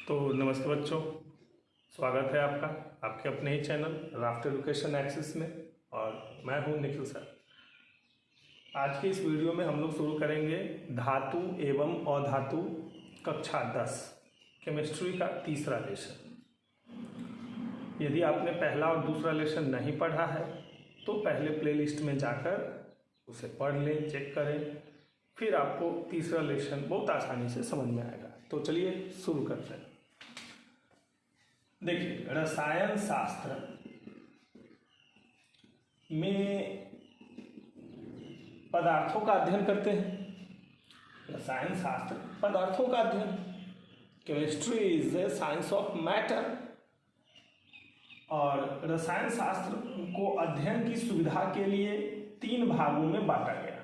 तो नमस्ते बच्चों, स्वागत है आपका आपके अपने ही चैनल राफ्ट एजुकेशन एक्सेस में। और मैं हूं निखिल सर। आज के इस वीडियो में हम लोग शुरू करेंगे धातु एवं अधातु कक्षा 10 केमिस्ट्री का तीसरा लेसन। यदि आपने पहला और दूसरा लेसन नहीं पढ़ा है तो पहले प्लेलिस्ट में जाकर उसे पढ़ लें, चेक करें, फिर आपको तीसरा लेसन बहुत आसानी से समझ में आएगा। तो चलिए शुरू करते हैं। देखिए, रसायन शास्त्र में पदार्थों का अध्ययन करते हैं। रसायन शास्त्र पदार्थों का अध्ययन, chemistry is a science of matter. और रसायन शास्त्र को अध्ययन की सुविधा के लिए 3 भागों में बांटा गया।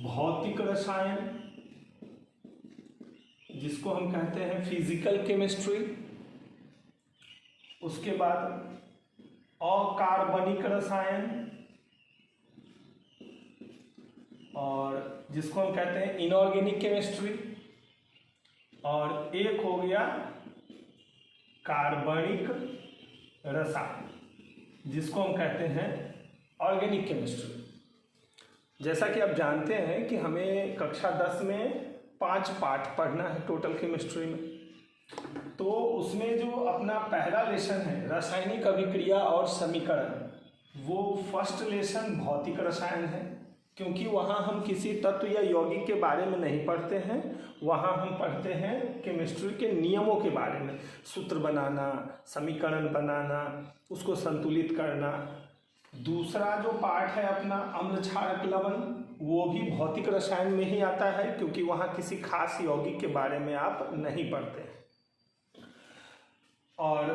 भौतिक रसायन, जिसको हम कहते हैं फिजिकल केमिस्ट्री, उसके बाद अकार्बनिक रसायन, और जिसको हम कहते हैं इनऑर्गेनिक केमिस्ट्री, और एक हो गया कार्बनिक रसायन, जिसको हम कहते हैं ऑर्गेनिक केमिस्ट्री। जैसा कि आप जानते हैं कि हमें कक्षा 10 में 5 पाठ पढ़ना है टोटल केमिस्ट्री में। तो उसमें जो अपना पहला लेसन है रासायनिक अभिक्रिया और समीकरण, वो फर्स्ट लेसन भौतिक रसायन है, क्योंकि वहाँ हम किसी तत्व या यौगिक के बारे में नहीं पढ़ते हैं, वहाँ हम पढ़ते हैं केमिस्ट्री के नियमों के बारे में, सूत्र बनाना, समीकरण बनाना, उसको संतुलित करना। दूसरा जो पाठ है अपना अम्ल क्षारक लवण, वो भी भौतिक रसायन में ही आता है, क्योंकि वहाँ किसी खास यौगिक के बारे में आप नहीं पढ़ते हैं। और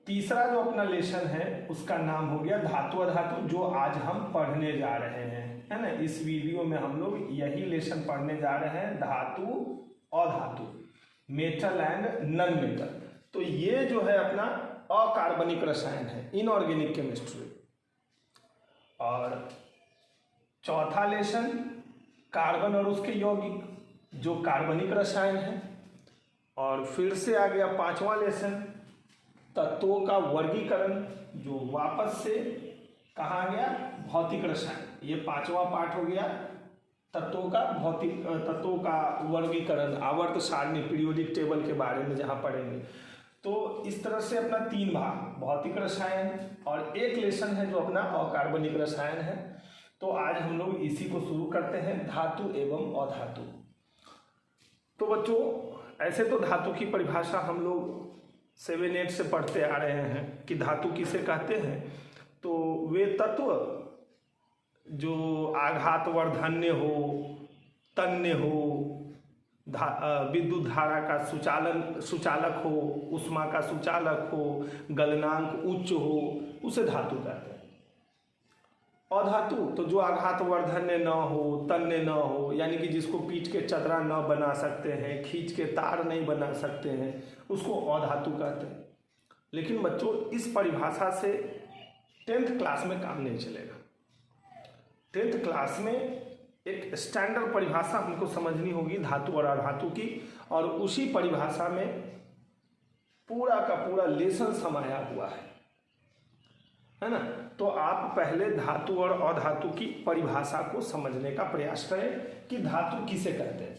तीसरा जो अपना लेसन है उसका नाम हो गया धातु अधातु, जो आज हम पढ़ने जा रहे हैं, है ना। इस वीडियो में हम लोग यही लेसन पढ़ने जा रहे हैं, धातु अधातु, मेटल एंड नॉन मेटल। तो ये जो है अपना अकार्बनिक रसायन है, इनऑर्गेनिक केमिस्ट्री। और चौथा लेसन कार्बन और उसके यौगिक, जो कार्बनिक रसायन है। और फिर से आ गया 5वां लेसन तत्वों का वर्गीकरण, जो वापस से कहाँ गया, भौतिक रसायन। ये 5वां पाठ हो गया तत्वों का वर्गीकरण, आवर्त सारणी, पीरियोडिक टेबल के बारे में जहाँ पढ़ेंगे। तो इस तरह से अपना 3 भाग, भौतिक रसायन और एक लेसन है जो अपना अकार्बनिक रसायन है। तो आज हम लोग इसी को शुरू करते हैं, धातु एवं अधातु। तो बच्चों, ऐसे तो धातु की परिभाषा हम लोग 7-8 से पढ़ते आ रहे हैं कि धातु किसे कहते हैं। तो वे तत्व जो आघातवर्धन्य हो, तन्य हो, विद्युत धारा का सुचालक हो, उष्मा का सुचालक हो, गलनांक उच्च हो, उसे धातु कहते हैं। अधातु तो जो आघातवर्धन्य न हो, तन्य न हो, यानी कि जिसको पीट के चदरा न बना सकते हैं, खींच के तार नहीं बना सकते हैं, उसको अधातु कहते हैं। लेकिन बच्चों, इस परिभाषा से 10th क्लास में काम नहीं चलेगा। 10th क्लास में एक स्टैंडर्ड परिभाषा हमको समझनी होगी धातु और अधातु की, और उसी परिभाषा में पूरा का पूरा लेसन समाया हुआ है ना। तो आप पहले धातु और अधातु की परिभाषा को समझने का प्रयास करें कि धातु किसे कहते हैं।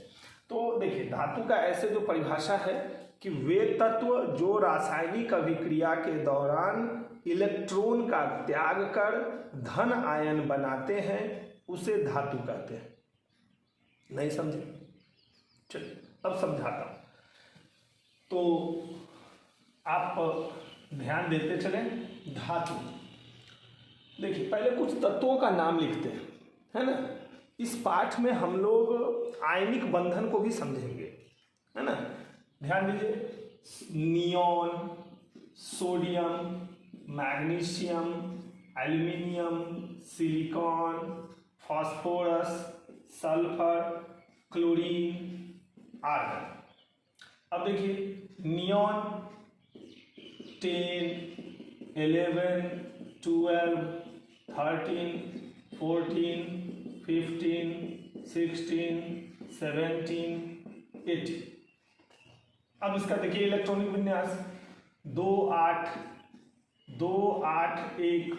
तो देखिए, धातु का ऐसे जो परिभाषा है कि वे तत्व जो रासायनिक अभिक्रिया के दौरान इलेक्ट्रॉन का त्याग कर धन आयन बनाते हैं, उसे धातु कहते हैं। नहीं समझे? चलिए अब समझाता हूं। तो आप ध्यान देते चलें। धातु, देखिए पहले कुछ तत्वों का नाम लिखते हैं, है ना। इस पाठ में हम लोग आयनिक बंधन को भी समझेंगे, है ना। ध्यान दीजिए, neon, sodium, magnesium, aluminium, silicon, phosphorus, sulphur, chlorine, argon. अब देखिए, नियॉन 10, 11, 12, 13, 14, 15, 16, 17, 18, अब इसका देखिए इलेक्ट्रॉनिक विन्यास 2 8 2 8 1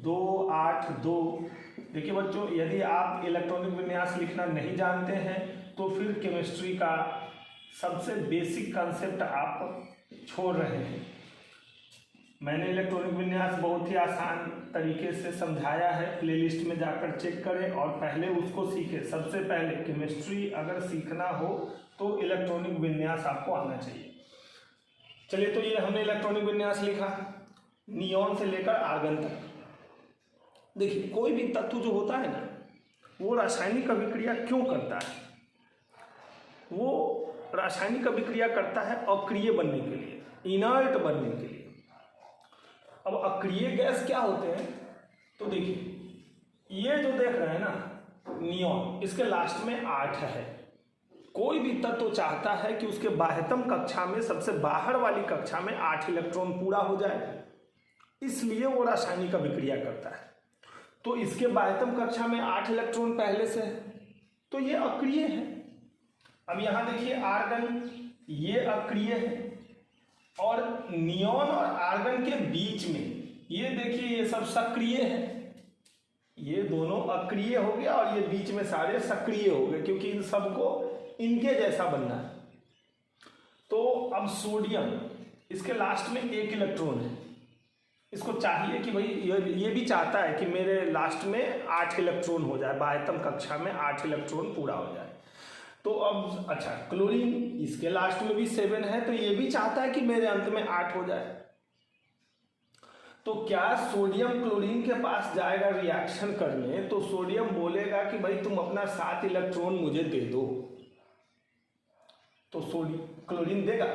2 8 2। देखिए बच्चों, यदि आप इलेक्ट्रॉनिक विन्यास लिखना नहीं जानते हैं तो फिर केमिस्ट्री का सबसे बेसिक कंसेप्ट आप छोड़ रहे हैं। मैंने इलेक्ट्रॉनिक विन्यास बहुत ही आसान तरीके से समझाया है, प्लेलिस्ट में जाकर चेक करें और पहले उसको सीखें। सबसे पहले केमिस्ट्री अगर सीखना हो तो इलेक्ट्रॉनिक विन्यास आपको आना चाहिए। चलिए, तो ये हमने इलेक्ट्रॉनिक विन्यास लिखा नियॉन से लेकर आर्गन तक। देखिए, कोई भी तत्व जो होता है ना, वो रासायनिक अभिक्रिया क्यों करता है? वो रासायनिक अभिक्रिया करता है अक्रिय बनने के लिए, इनर्ट बनने के लिए। अब अक्रिय गैस क्या होते हैं? तो देखिए, ये जो देख रहे हैं ना नियॉन, इसके लास्ट में 8 है। कोई भी तत्व चाहता है कि उसके बाह्यतम कक्षा में, सबसे बाहर वाली कक्षा में 8 इलेक्ट्रॉन पूरा हो जाए, इसलिए वो रासायनिक अभिक्रिया करता है। तो इसके बाह्यतम कक्षा में 8 इलेक्ट्रॉन पहले से है, तो ये अक्रिय है। अब यहां देखिए आर्गन, ये अक्रिय है, और नियॉन और आर्गन के बीच में ये देखिए ये सब सक्रिय है। ये दोनों अक्रिय हो गया और ये बीच में सारे सक्रिय हो गए, क्योंकि इन सबको इनके जैसा बनना है। तो अब सोडियम, इसके लास्ट में 1 इलेक्ट्रॉन है। इसको चाहिए कि भाई ये भी चाहता है कि मेरे लास्ट में 8 इलेक्ट्रॉन हो जाए, बाह्यतम कक्षा में 8 इलेक्ट्रॉन पूरा हो जाए। तो अब अच्छा, क्लोरीन, इसके लास्ट में भी 7 है, तो ये भी चाहता है कि मेरे अंत में 8 हो जाए। तो क्या सोडियम क्लोरीन के पास जाएगा रिएक्शन करने, तो सोडियम बोलेगा कि भाई तुम अपना 7 इलेक्ट्रॉन मुझे दे दो, तो क्लोरीन देगा?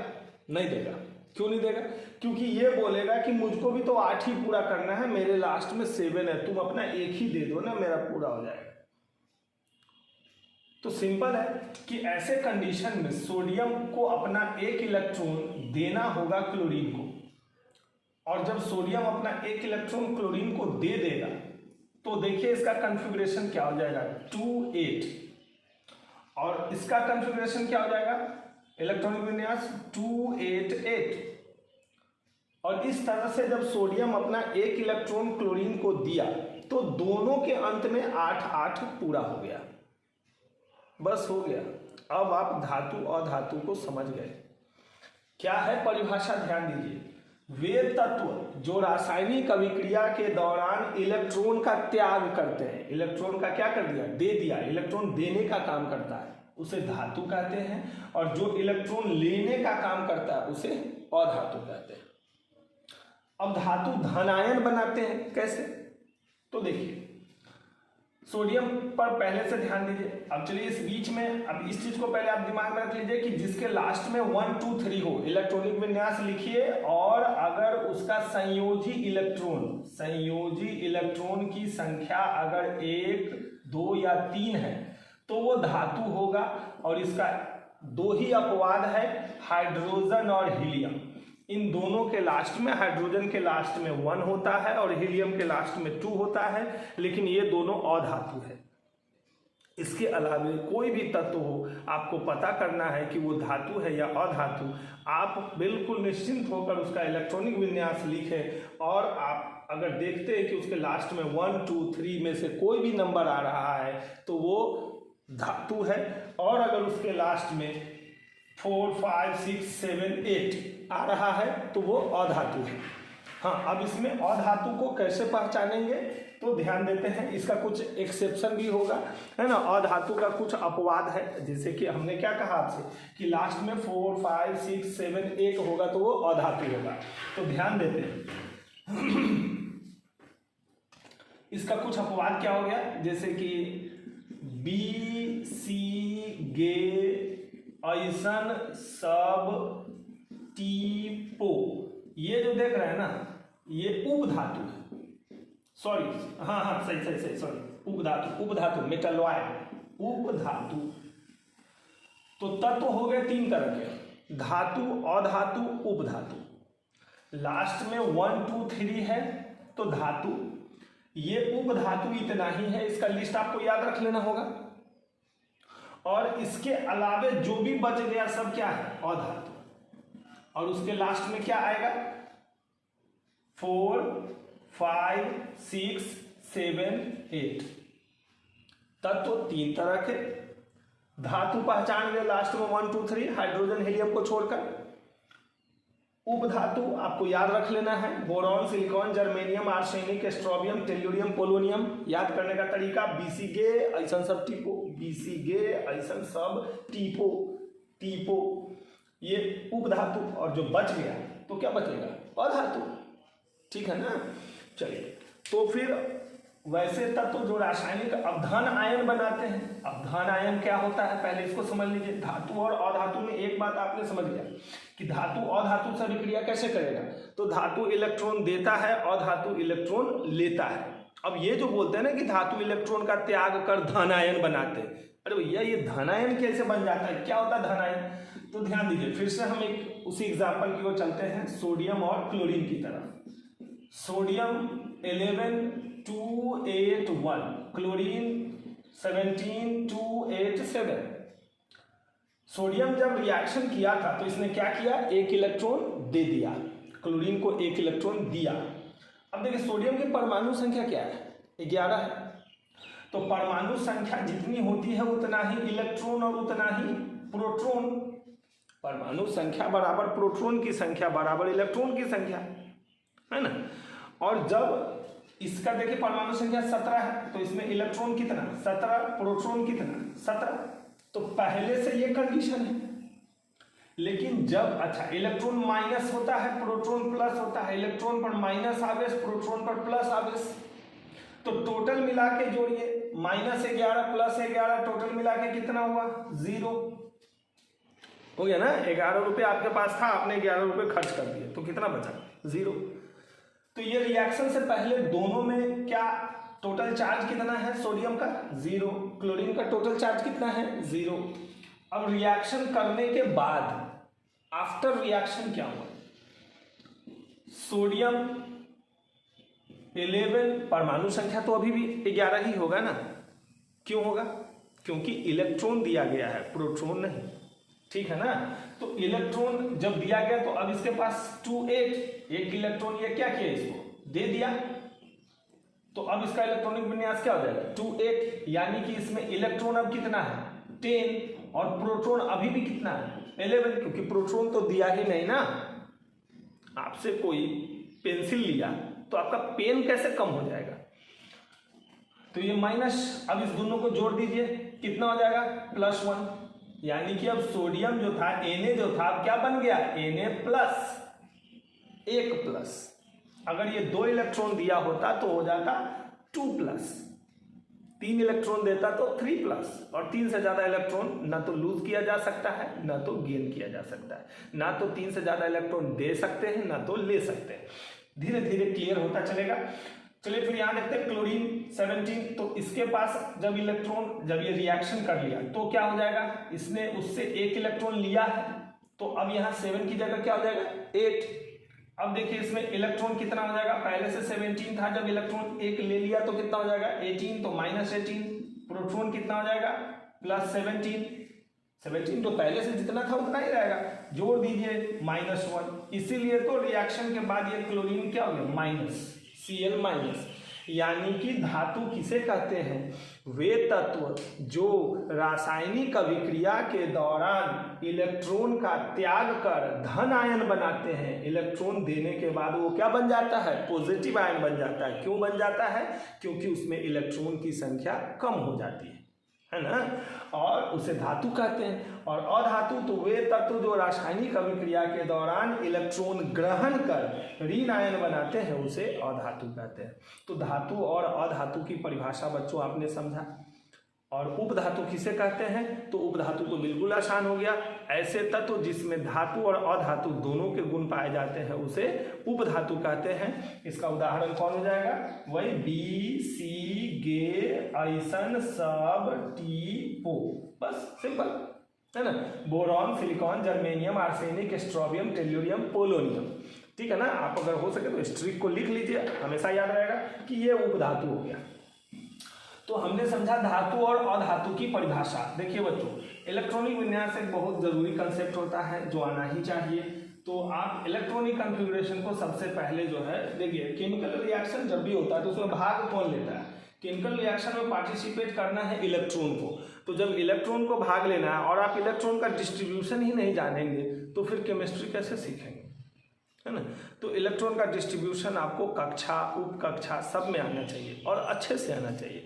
नहीं देगा। क्यों नहीं देगा? क्योंकि ये बोलेगा कि मुझको भी तो 8 ही पूरा करना है, मेरे लास्ट में 7 है, तुम अपना 1 ही दे दो ना, मेरा पूरा हो जाएगा। तो सिंपल है कि ऐसे कंडीशन में सोडियम को अपना 1 इलेक्ट्रॉन देना होगा क्लोरीन को, और जब सोडियम अपना 1 इलेक्ट्रॉन क्लोरीन को दे देगा तो देखिए इसका कॉन्फ़िगरेशन क्या हो जाएगा, 2 8, और इसका कॉन्फ़िगरेशन क्या हो जाएगा, इलेक्ट्रॉनिक विन्यास 2 8 8। और इस तरह से जब सोडियम अपना 1 इलेक्ट्रॉन क्लोरीन को दिया तो दोनों के अंत में 8 8 पूरा हो गया, बस हो गया। अब आप धातु और धातु को समझ गए। क्या है परिभाषा, ध्यान दीजिए। वे तत्व जो रासायनिक अभिक्रिया के दौरान इलेक्ट्रॉन का त्याग करते हैं, इलेक्ट्रॉन का क्या कर दिया, दे दिया, इलेक्ट्रॉन देने का काम करता है, उसे धातु कहते हैं। और जो इलेक्ट्रॉन लेने का काम करता है उसे अधातु कहते हैं। अब धातु धनायन बनाते हैं कैसे? तो देखिए, सोडियम पर पहले से ध्यान दीजिए। अब चलिए इस बीच में, अब इस चीज को पहले आप दिमाग में रख लीजिए कि जिसके लास्ट में 1 2 3 हो, इलेक्ट्रॉनिक विन्यास लिखिए, और अगर उसका संयोजी इलेक्ट्रॉन की संख्या अगर 1 2 या 3 है तो वो धातु होगा। और इसका 2 ही अपवाद है, हाइड्रोजन और हीलियम। इन दोनों के लास्ट में, हाइड्रोजन के लास्ट में 1 होता है और हीलियम के लास्ट में 2 होता है, लेकिन ये दोनों अधातु है। इसके अलावा कोई भी तत्व हो, आपको पता करना है कि वो धातु है या अधातु। आप बिल्कुल निश्चिंत होकर उसका इलेक्ट्रॉनिक विन्यास लिखें, और आप अगर देखते हैं कि उसके लास्ट में 1 2 3 में से कोई भी नंबर आ रहा है तो वो धातु है, और अगर उसके लास्ट में 4 5 6 7 8 आ रहा है तो वो अधातु है। हाँ, अब इसमें अधातु को कैसे पहचानेंगे तो ध्यान देते हैं, इसका कुछ एक्सेप्शन भी होगा, है ना। अधातु का कुछ अपवाद है, जैसे कि हमने क्या कहा आपसे कि लास्ट में 4 5 6 7 8 होगा तो वो अधातु होगा। तो ध्यान देते हैं इसका कुछ अपवाद क्या हो गया, जैसे कि बी सी गे ऐसन सब टीपो, ये जो देख रहे हैं ना ये उपधातु है, सॉरी हाँ सही सॉरी, उपधातु मेटलॉयड उपधातु। तो तत्व हो गए 3 तरह के, धातु, अधातु, उपधातु। लास्ट में 1 2 3 है तो धातु, ये उपधातु इतना ही है, इसका लिस्ट आपको याद रख लेना होगा। और इसके अलावे जो भी बच गया सब क्या है, अधातु। और उसके लास्ट में क्या आएगा 4 5 6 7 8। तत्व 3 तरह के, धातु पहचान गए लास्ट में 1 2 3 हाइड्रोजन हीलियम को छोड़कर। उपधातु आपको याद रख लेना है, boron, silicon, germanium, arsenic, stibium, tellurium, polonium. याद करने का तरीका बीसी गे ऐसा सब टीपो, बीसी गे ऐसा सब टीपो टीपो, ये उपधातु। और जो बच गया तो क्या बचेगा अधातु, ठीक है ना। चलिए तो फिर वैसे तत्व जो रासायनिक अवधान आयन बनाते हैं, अवधान आयन क्या होता है पहले इसको समझ लीजिए। धातु और अधातु में एक बात आपने समझ लिया कि धातु अधातु से विक्रिया कैसे करेगा, तो धातु इलेक्ट्रॉन देता है, अधातु इलेक्ट्रॉन लेता है। अब ये जो बोलते हैं ना कि धातु इलेक्ट्रॉन का त्याग कर धन आयन बनाते हैं, अरे भैया ये धन आयन कैसे बन जाता है, क्या होता है धन आयन, तो ध्यान दीजिए फिर से हम एक उसी एग्जाम्पल की ओर चलते हैं, सोडियम और क्लोरीन की तरफ। Sodium 11,281, chlorine 17,287। सोडियम जब रिएक्शन किया था तो इसने क्या किया, एक इलेक्ट्रॉन दे दिया, क्लोरीन को एक इलेक्ट्रॉन दिया। अब देखिए सोडियम की परमाणु संख्या क्या है, 11 है। तो परमाणु संख्या जितनी होती है उतना ही इलेक्ट्रॉन और उतना ही प्रोटॉन। परमाणु संख्या बराबर प्रोटॉन की संख्या बराबर इलेक्ट्रॉन की संख्या, है ना। और जब इसका देखिए परमाणु संख्या 17 है तो इसमें इलेक्ट्रॉन कितना 17, प्रोटॉन कितना 17। तो पहले से ये कंडीशन है। लेकिन जब अच्छा इलेक्ट्रॉन माइनस होता है प्रोटॉन प्लस होता है, इलेक्ट्रॉन पर माइनस आवेश प्रोटॉन पर प्लस आवेश, तो टोटल मिला के जोड़िए -11 + 11 टोटल मिला के कितना हुआ 0 हो गया ना। 11 रुपये आपके पास था, आपने 11 रुपये खर्च कर दिए तो कितना बचा 0। तो ये रिएक्शन से पहले दोनों में क्या टोटल चार्ज कितना है, सोडियम का 0, क्लोरीन का टोटल चार्ज कितना है 0। अब रिएक्शन करने के बाद आफ्टर रिएक्शन क्या हुआ, सोडियम 11, परमाणु संख्या तो अभी भी 11 ही होगा ना, क्यों होगा, क्योंकि इलेक्ट्रॉन दिया गया है प्रोटॉन नहीं, ठीक है ना। तो इलेक्ट्रॉन जब दिया गया तो अब इसके पास 2,8, एक इलेक्ट्रॉन ये क्या किया इसको दे दिया, तो अब इसका इलेक्ट्रॉनिक विन्यास क्या हो जाएगा 2,8, यानी कि इसमें इलेक्ट्रॉन अब कितना है 10 और प्रोटॉन अभी भी कितना है 11, क्योंकि प्रोटॉन तो दिया ही नहीं ना। आपसे कोई पेंसिल लिया तो आपका पेन कैसे कम हो जाएगा, तो ये माइनस, अब इस दोनों को जोड़ दीजिए कितना हो जाएगा +1, यानी कि अब सोडियम जो था Na जो था अब क्या बन गया Na+, 1+। अगर ये 2 इलेक्ट्रॉन दिया होता तो हो जाता 2+, 3 इलेक्ट्रॉन देता तो 3+, और 3 से ज्यादा इलेक्ट्रॉन ना तो लूज किया जा सकता है ना तो गेन किया जा सकता है, ना तो 3 से ज्यादा इलेक्ट्रॉन दे सकते हैं ना तो ले सकते हैं। धीरे धीरे क्लियर होता चलेगा। चलिए फिर यहाँ देखते हैं क्लोरीन 17, तो इसके पास जब इलेक्ट्रॉन जब ये रिएक्शन कर लिया तो क्या हो जाएगा, इसने उससे 1 इलेक्ट्रॉन लिया है तो अब यहाँ 7 की जगह क्या हो जाएगा 8। अब देखिए इसमें इलेक्ट्रॉन कितना हो जाएगा, पहले से 17 था, जब इलेक्ट्रॉन 1 ले लिया तो कितना हो जाएगा 18, तो -18, प्रोटॉन कितना हो जाएगा +17, 17 तो पहले से जितना था उतना ही रहेगा, जोड़ दीजिए -1। इसीलिए तो रिएक्शन के बाद ये क्लोरीन क्या हो गया Cl-, यानी कि धातु किसे कहते हैं, वे तत्व जो रासायनिक अभिक्रिया के दौरान इलेक्ट्रॉन का त्याग कर धन आयन बनाते हैं। इलेक्ट्रॉन देने के बाद वो क्या बन जाता है पॉजिटिव आयन बन जाता है। क्यों बन जाता है, क्योंकि उसमें इलेक्ट्रॉन की संख्या कम हो जाती है ना, और उसे धातु कहते हैं। और अधातु तो वे तत्व जो रासायनिक अभिक्रिया के दौरान इलेक्ट्रॉन ग्रहण कर ऋण आयन बनाते हैं उसे अधातु कहते हैं। तो धातु और अधातु की परिभाषा बच्चों आपने समझा। और उपधातु किसे कहते हैं, तो उपधातु तो बिल्कुल आसान हो गया, ऐसे तत्व जिसमें धातु और अधातु दोनों के गुण पाए जाते हैं उसे उपधातु कहते हैं। इसका उदाहरण कौन हो जाएगा, वही बी सी गे ऐसन सब टी पो, बस सिंपल है ना। Boron, silicon, germanium, arsenic, stibium, tellurium, polonium, ठीक है ना। आप अगर हो सके तो स्ट्रिक को लिख लीजिए, हमेशा याद रहेगा कि ये उपधातु हो गया। तो हमने समझा धातु और अधातु की परिभाषा। देखिए बच्चों, इलेक्ट्रॉनिक विन्यास एक बहुत जरूरी कंसेप्ट होता है जो आना ही चाहिए। तो आप इलेक्ट्रॉनिक कॉन्फ़िगरेशन को सबसे पहले जो है देखिए, केमिकल रिएक्शन जब भी होता है तो उसमें भाग कौन लेता है? केमिकल रिएक्शन में पार्टिसिपेट करना है इलेक्ट्रॉन को। तो जब इलेक्ट्रॉन को भाग लेना है और आप इलेक्ट्रॉन का डिस्ट्रीब्यूशन ही नहीं जानेंगे तो फिर केमिस्ट्री कैसे सीखेंगे, है ना। तो इलेक्ट्रॉन का डिस्ट्रीब्यूशन आपको कक्षा, उप कक्षा सब में आना चाहिए और अच्छे से आना चाहिए।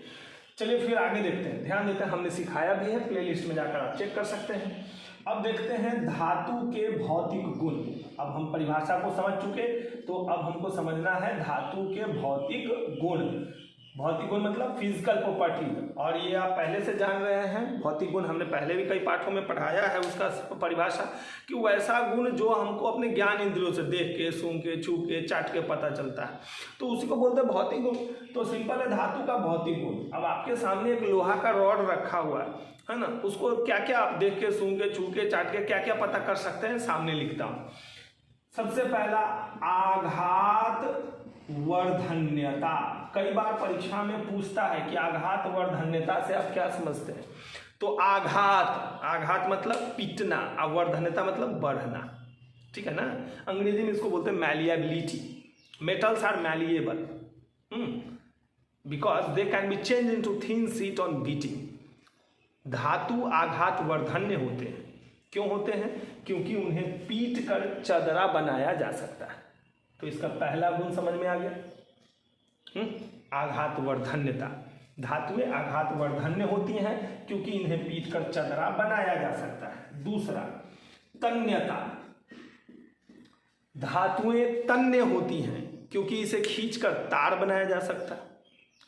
चलिए फिर आगे देखते हैं, ध्यान देते हैं, हमने सिखाया भी है, प्लेलिस्ट में जाकर आप चेक कर सकते हैं। अब देखते हैं धातु के भौतिक गुण। अब हम परिभाषा को समझ चुके, तो अब हमको समझना है धातु के भौतिक गुण। भौतिक गुण मतलब फिजिकल प्रॉपर्टी, और ये आप पहले से जान रहे हैं। भौतिक गुण हमने पहले भी कई पाठों में पढ़ाया है उसका परिभाषा, कि वैसा गुण जो हमको अपने ज्ञान इंद्रियों से देख के, सूंघ के, छू के, चाट के पता चलता है, तो उसी को बोलते हैं भौतिक गुण। तो सिंपल है धातु का भौतिक गुण। अब आपके सामने एक लोहा का रॉड रखा हुआ है ना, उसको क्या क्या आप देख के, सूंघ के, छू के, चाट के क्या क्या पता कर सकते हैं, सामने लिखता हूँ। सबसे पहला आघात वर्धन्यता। कई बार परीक्षा में पूछता है कि आघात वर्धन्यता से आप क्या समझते हैं। तो आघात, आघात मतलब पीटना, और वर्धन्यता मतलब बढ़ना, ठीक है ना। अंग्रेजी में इसको बोलते हैं malleability. Metals are malleable because they can be change into thin sheet on beating. धातु आघात वर्धन्य होते हैं। क्यों होते हैं? क्योंकि उन्हें पीट कर चदरा बनाया जा सकता है। तो इसका पहला गुण समझ में आ गया, आघात वर्धन्यता। धातुएं आघात वर्धन्य होती हैं क्योंकि इन्हें पीट कर चदरा बनाया जा सकता है। दूसरा तन्यता। धातुएं तन्य होती हैं क्योंकि इसे खींचकर तार बनाया जा सकता है।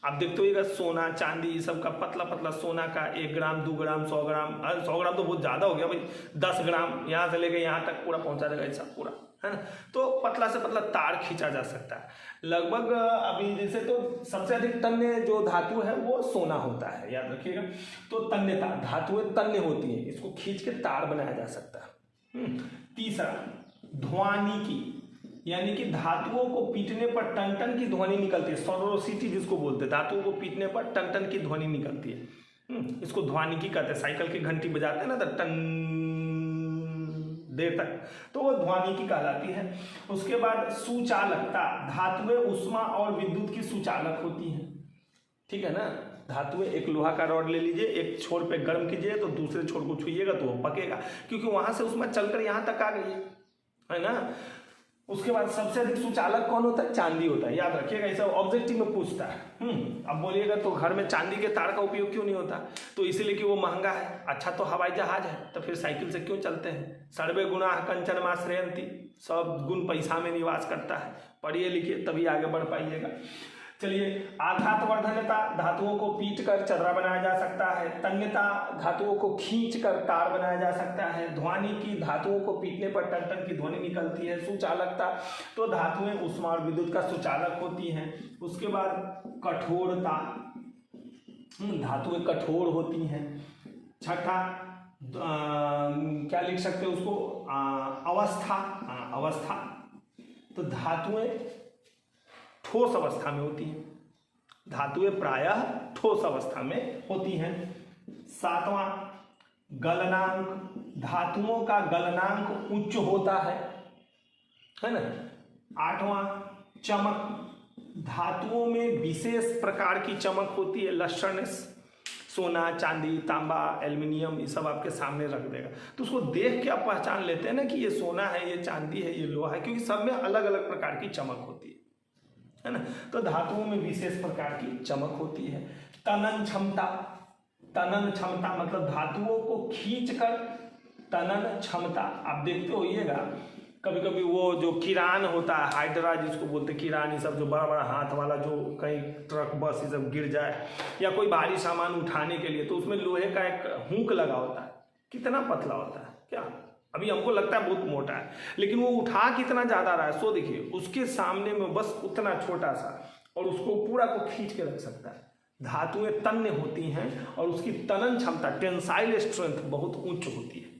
आप देखते होइएगा सोना, चांदी, ये सब का पतला पतला सोना का 1 ग्राम, 2 ग्राम, 100 ग्राम, 100 ग्राम तो बहुत ज़्यादा हो गया भाई, 10 ग्राम यहाँ से लेके यहाँ तक पूरा पहुँचा देगा ऐसा पूरा, है ना। तो पतला से पतला तार खींचा जा सकता है लगभग। अभी जैसे तो सबसे अधिक तन्य जो धातु है वो सोना होता है, याद रखिएगा। तो तन्यता, धातुएं तन्य होती हैं, इसको खींच के तार बनाया जा सकता है। तीसरा ध्वनिकी, यानी कि धातुओं को पीटने पर टन टन की ध्वनि निकलती है। सोनोरोसिटी जिसको बोलते हैं, धातुओं को पीटने पर टन टन की ध्वनि निकलती है, इसको ध्वनिकी कहते हैं। साइकिल की घंटी बजाते हैं ना तो टन देर तक, तो वो ध्वनिकी कहलाती है। उसके बाद सुचालकता, धातुएं उष्मा और विद्युत की सुचालक होती हैं, ठीक है ना। धातुएं, एक लोहा का रॉड ले लीजिए, एक छोर पे गर्म कीजिए तो दूसरे छोर को छुइएगा तो वो पकेगा, क्योंकि वहां से उष्मा चलकर यहाँ तक आ गई है ना। उसके बाद सबसे अधिक सुचालक कौन होता है? चांदी होता है, याद रखिएगा, ऐसा ऑब्जेक्टिव में पूछता है। अब बोलिएगा तो घर में चांदी के तार का उपयोग क्यों नहीं होता? तो इसीलिए कि वो महंगा है। अच्छा तो हवाई जहाज है तो फिर साइकिल से क्यों चलते हैं? सर्वे गुणा कंचन माश्रयंती, सब गुण पैसा में निवास करता है। पढ़िए लिखिए तभी आगे बढ़ पाइएगा। चलिए, आघात वर्धन्यता, धातुओं को पीट कर चदरा बनाया जा सकता है। तन्यता, धातुओं को खींच कर तार बनाया जा सकता है। ध्वनिकी, धातुओं को पीटने पर टन टन की ध्वनि निकलती है। सुचालकता, तो धातुएं उष्मा और विद्युत का सुचालक होती हैं। उसके बाद कठोरता, धातुएं कठोर होती हैं। छठा क्या लिख सकते हैं उसको? अवस्था, अवस्था, तो धातुएं ठोस अवस्था में होती हैं। धातुएं प्रायः ठोस अवस्था में होती हैं। 7वां गलनांक, धातुओं का गलनांक उच्च होता है ना। 8वां चमक, धातुओं में विशेष प्रकार की चमक होती है, लस्टरनेस। सोना, चांदी, तांबा, एल्युमिनियम, ये सब आपके सामने रख देगा तो उसको देख के आप पहचान लेते हैं ना कि ये सोना है, ये चांदी है, ये लोहा है, क्योंकि सब में अलग अलग प्रकार की चमक होती है ना। तो धातुओं में विशेष प्रकार की चमक होती है। तनन क्षमता, तनन क्षमता मतलब धातुओं को खींचकर तनन क्षमता। आप देखते होइएगा कभी कभी वो जो किरान होता है, हाइड्रा जिसको बोलते हैं, किरान, ये सब जो बड़ा बड़ा हाथ वाला जो कहीं ट्रक बस ये सब गिर जाए या कोई भारी सामान उठाने के लिए, तो उसमें लोहे का एक हुक लगा होता है। कितना पतला होता है क्या? अभी हमको लगता है बहुत मोटा है, लेकिन वो उठा कितना ज़्यादा रहा है, सो देखिए उसके सामने में बस उतना छोटा सा, और उसको पूरा को खींच के रख सकता है। धातुएं तन्य होती हैं और उसकी तनन क्षमता, टेंसाइल स्ट्रेंथ बहुत उच्च होती है,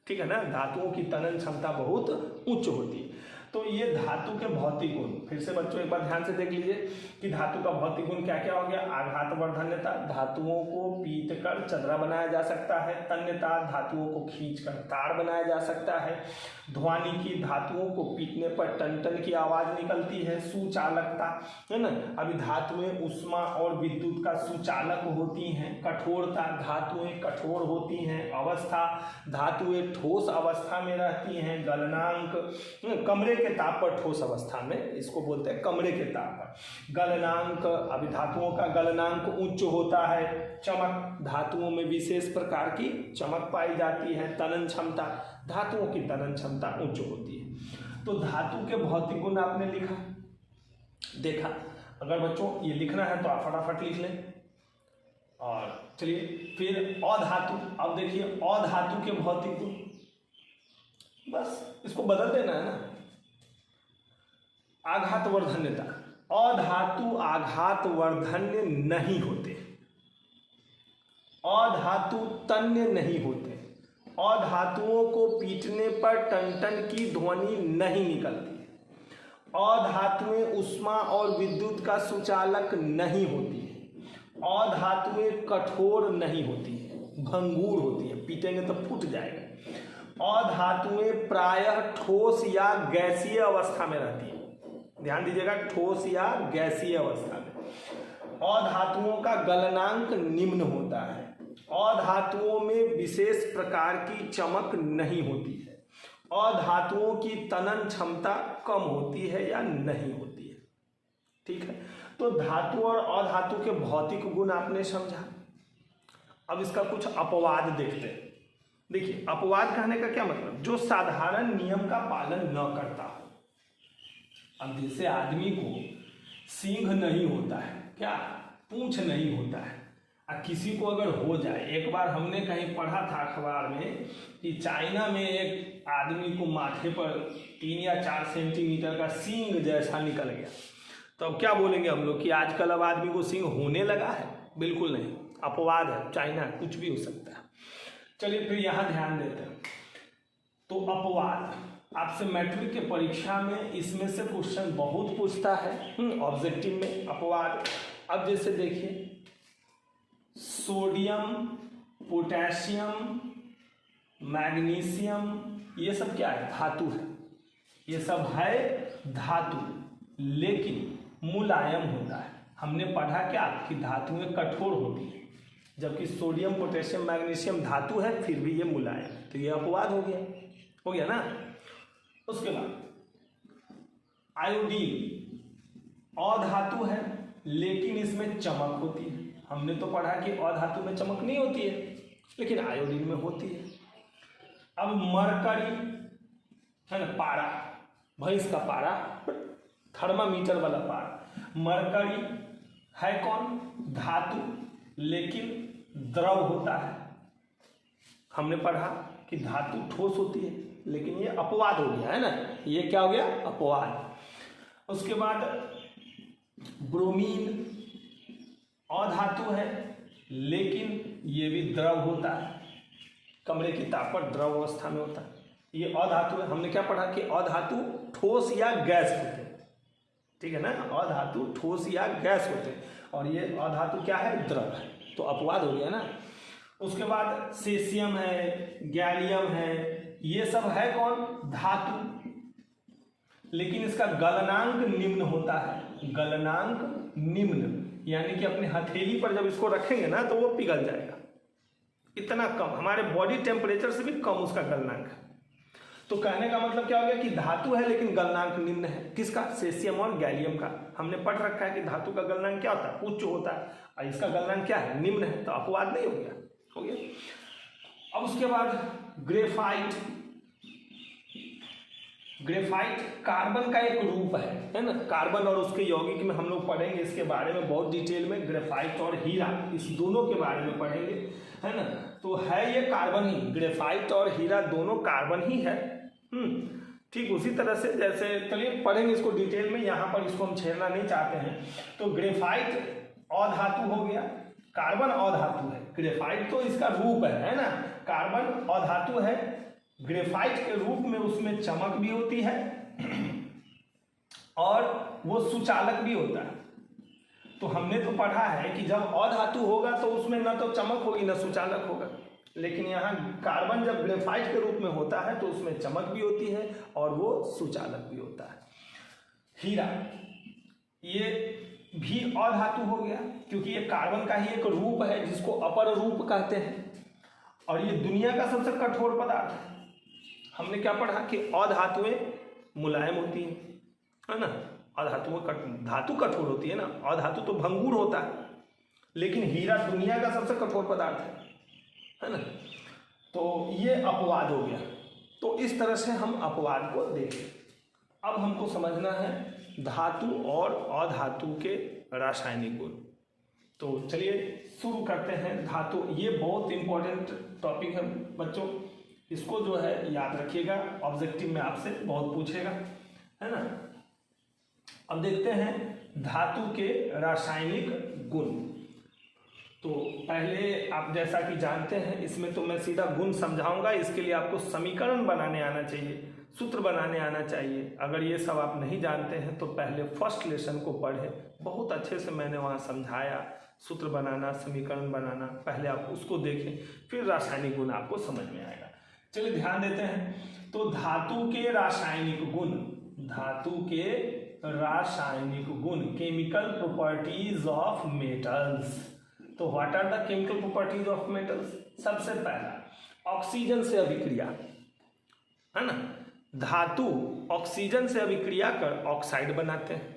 ठीक है ना। धातुओं की तनन क्षमता बहुत उच्च होती है। तो ये धातु के भौतिक गुण, फिर से बच्चों एक बार ध्यान से देख लीजिए कि धातु का भौतिक गुण क्या क्या हो गया। आघातवर्धन्यता, धातुओं को पीट कर चदरा बनाया जा सकता है। तन्यता, धातुओं को खींचकर तार बनाया जा सकता है। ध्वनिकी, धातुओं को पीटने पर टन टन की आवाज निकलती है। सुचालकता, है ना, अभी धातुएं उष्मा और विद्युत का सुचालक होती हैं। कठोरता, धातुएं कठोर होती हैं। अवस्था, धातुएं ठोस अवस्था में रहती हैं। गलनांक, कमरे के ताप पर ठोस अवस्था में, इसको बोलते हैं कमरे के ताप पर। गलनांक, अभी धातुओं का गलनांक उच्च होता है। चमक, धातुओं में विशेष प्रकार की चमक पाई जाती है। तनन क्षमता, धातुओं की तनन क्षमता उच्च होती है। तो धातु के भौतिक गुण आपने लिखा, देखा। अगर बच्चों ये लिखना है तो आप फटाफट लिख लें। और चलिए फिर अधातु, अब देखिए अधातु के भौतिक गुण, बस इसको बदल देना है ना। आघातवर्धन्यता, अधातु आघातवर्धन्य नहीं होते। अधातु तन्य नहीं होते। अधातुओं को पीटने पर टन की ध्वनि नहीं निकलती। अधातुएं उष्मा और विद्युत का सुचालक नहीं होती है। अधातुएं कठोर नहीं होती है, भंगुर होती है, पीटेंगे तो फूट जाएगा। अधातुएं प्रायः ठोस या गैसीय अवस्था में रहती है। ध्यान दीजिएगा, ठोस या गैसीय अवस्था में। अधातुओं का गलनांक निम्न होता है। अधातुओं में विशेष प्रकार की चमक नहीं होती है। अधातुओं की तनन क्षमता कम होती है या नहीं होती है। ठीक है, तो धातु और अधातु के भौतिक गुण आपने समझा। अब इसका कुछ अपवाद देखते हैं। देखिए, अपवाद कहने का क्या मतलब, जो साधारण नियम का पालन न करता हो। अब जैसे आदमी को सींग नहीं होता है, क्या पूंछ नहीं होता है, और किसी को अगर हो जाए, एक बार हमने कहीं पढ़ा था अखबार में कि चाइना में एक आदमी को माथे पर 3 या 4 सेंटीमीटर का सींग जैसा निकल गया। तो अब क्या बोलेंगे हम लोग कि आजकल अब आदमी को सींग होने लगा है? बिल्कुल नहीं, अपवाद है, चाइना कुछ भी हो सकता है। चलिए फिर यहाँ ध्यान देते हैं। तो अपवाद, आपसे मैट्रिक के परीक्षा में इसमें से क्वेश्चन बहुत पूछता है ऑब्जेक्टिव में, अपवाद। अब जैसे देखिए, सोडियम, पोटेशियम, मैग्नीशियम, ये सब क्या है? धातु है। ये सब है धातु, लेकिन मुलायम होता है। हमने पढ़ा क्या कि धातुएं कठोर होती हैं, जबकि सोडियम, पोटेशियम, मैग्नीशियम धातु है, फिर भी ये मुलायम। तो ये अपवाद हो गया ना। उसके बाद आयोडीन, अधातु है लेकिन इसमें चमक होती है। हमने तो पढ़ा कि अधातु में चमक नहीं होती है, लेकिन आयोडीन में होती है। अब मरकरी है ना, पारा, भैंस का पारा, थर्मामीटर वाला पारा। मरकरी है कौन? धातु, लेकिन द्रव होता है। हमने पढ़ा कि धातु ठोस होती है, लेकिन ये अपवाद हो गया है ना। ये क्या हो गया? अपवाद। उसके बाद ब्रोमीन, अधातु है लेकिन ये भी द्रव होता है, कमरे की ताप पर द्रव अवस्था में होता है। ये अधातु है। हमने क्या पढ़ा कि अधातु ठोस या गैस होते हैं, ठीक है ना। अधातु ठोस या गैस होते हैं, और ये अधातु क्या है? द्रव है। तो अपवाद हो गया ना। उसके बाद सीसियम है, गैलियम है, ये सब है कौन? धातु, लेकिन इसका गलनांक निम्न होता है। गलनांक निम्न, यानी कि अपने हथेली पर जब इसको रखेंगे ना तो वो पिघल जाएगा, इतना कम, हमारे बॉडी टेम्परेचर से भी कम उसका गलनांक है। तो कहने का मतलब क्या हो गया कि धातु है लेकिन गलनांक निम्न है। किसका? सेसियम और गैलियम का। हमने पढ़ रखा है कि धातु का गलनांक क्या होता है? उच्च होता है, और इसका गलनांक क्या है? निम्न है। तो अपवाद नहीं हो गया, हो गया। अब उसके बाद ग्रेफाइट, ग्रेफाइट कार्बन का एक रूप है ना। कार्बन और उसके यौगिक में हम लोग पढ़ेंगे इसके बारे में बहुत डिटेल में। ग्रेफाइट और हीरा, इस दोनों के बारे में पढ़ेंगे, है ना। तो है ये कार्बन ही, ग्रेफाइट और हीरा दोनों कार्बन ही है। ठीक उसी तरह से जैसे, चलिए पढ़ेंगे इसको डिटेल में, यहाँ पर इसको हम छेड़ना नहीं चाहते हैं। तो ग्रेफाइट अधातु हो गया, कार्बन अधातु है। ग्रेफाइट तो इसका रूप है ना। कार्बन अधातु है, ग्रेफाइट के रूप में उसमें चमक भी होती है और वो सुचालक भी होता है। तो हमने तो पढ़ा है कि जब अधातु होगा तो उसमें न तो चमक होगी न सुचालक होगा, लेकिन यहाँ कार्बन जब ग्रेफाइट के रूप में होता है तो उसमें चमक भी होती है और वो सुचालक भी होता है। हीरा, ये भी अधातु हो गया क्योंकि ये कार्बन का ही एक रूप है जिसको अपर रूप कहते हैं, और ये दुनिया का सबसे कठोर पदार्थ है। हमने क्या पढ़ा कि अधातुएं मुलायम होती हैं, है ना, अधातुएं धातु कठोर होती है ना, अधातु तो भंगुर होता है, लेकिन हीरा दुनिया का सबसे कठोर पदार्थ है ना। तो ये अपवाद हो गया। तो इस तरह से हम अपवाद को देखें। अब हमको समझना है धातु और अधातु के रासायनिक गुण। तो चलिए शुरू करते हैं। धातु, ये बहुत इंपॉर्टेंट टॉपिक है बच्चों, इसको जो है याद रखिएगा, ऑब्जेक्टिव में आपसे बहुत पूछेगा, है ना। अब देखते हैं धातु के रासायनिक गुण। तो पहले आप जैसा कि जानते हैं, इसमें तो मैं सीधा गुण समझाऊंगा, इसके लिए आपको समीकरण बनाने आना चाहिए, सूत्र बनाने आना चाहिए। अगर ये सब आप नहीं जानते हैं तो पहले फर्स्ट लेसन को पढ़ें, बहुत अच्छे से मैंने वहाँ समझाया, सूत्र बनाना, समीकरण बनाना, पहले आप उसको देखें, फिर रासायनिक गुण आपको समझ में आएगा। चलिए ध्यान देते हैं। तो धातु के रासायनिक गुण, धातु के रासायनिक गुण, केमिकल प्रॉपर्टीज ऑफ मेटल्स। तो what are the chemical properties of metals? सबसे पहला ऑक्सीजन से अभिक्रिया, है ना। धातु ऑक्सीजन से अभिक्रिया कर ऑक्साइड बनाते हैं।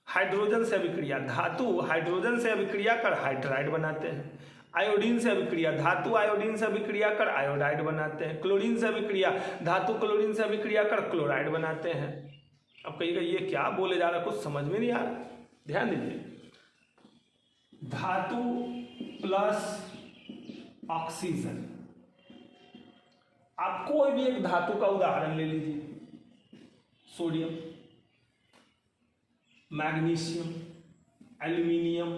हाइड्रोजन से अभिक्रिया, धातु हाइड्रोजन से अभिक्रिया कर हाइड्राइड बनाते हैं। आयोडीन से अभिक्रिया, धातु आयोडीन से अभिक्रिया कर आयोडाइड बनाते हैं। क्लोरीन से अभिक्रिया, धातु क्लोरीन से अभिक्रिया कर क्लोराइड बनाते हैं। अब कहिएगा ये क्या बोले जा रहा, कुछ समझ में नहीं आ रहा, ध्यान दीजिए। धातु प्लस ऑक्सीजन, आप कोई भी एक धातु का उदाहरण ले लीजिए, सोडियम, मैग्नीशियम, एल्यूमिनियम,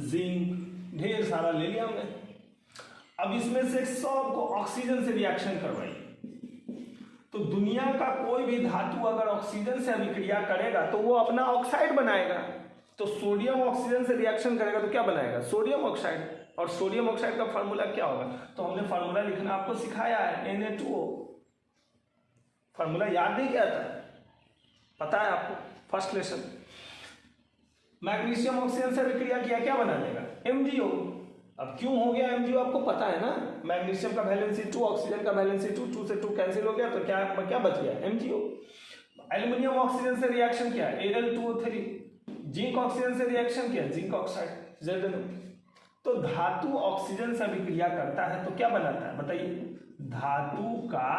जिंक, ढेर सारा ले लिया हमने। अब इसमें से सबको ऑक्सीजन से रिएक्शन करवाइए। तो दुनिया का कोई भी धातु अगर ऑक्सीजन से अभिक्रिया करेगा तो वो अपना ऑक्साइड बनाएगा। तो सोडियम ऑक्सीजन से रिएक्शन करेगा तो क्या बनाएगा? Sodium oxide. और सोडियम ऑक्साइड का फार्मूला क्या होगा? तो हमने फार्मूला लिखना आपको सिखाया है, Na2O। फार्मूला याद नहीं किया था, पता है आपको, फर्स्ट लेसन। मैग्नीशियम ऑक्सीजन से अभिक्रिया किया, क्या बना देगा? MgO। अब क्यों हो गया MgO आपको पता है ना, मैग्नीशियम का वैलेंसी 2, ऑक्सीजन का वैलेंसी 2, 2 से 2 कैंसिल हो गया तो क्या बच गया? MgO। एल्यूमिनियम ऑक्सीजन से रिएक्शन किया, Al2O3। जिंक ऑक्सीजन से रिएक्शन किया, जिंक ऑक्साइड, ZnO। तो धातु ऑक्सीजन से अभिक्रिया करता है तो क्या बनाता है बताइए? धातु का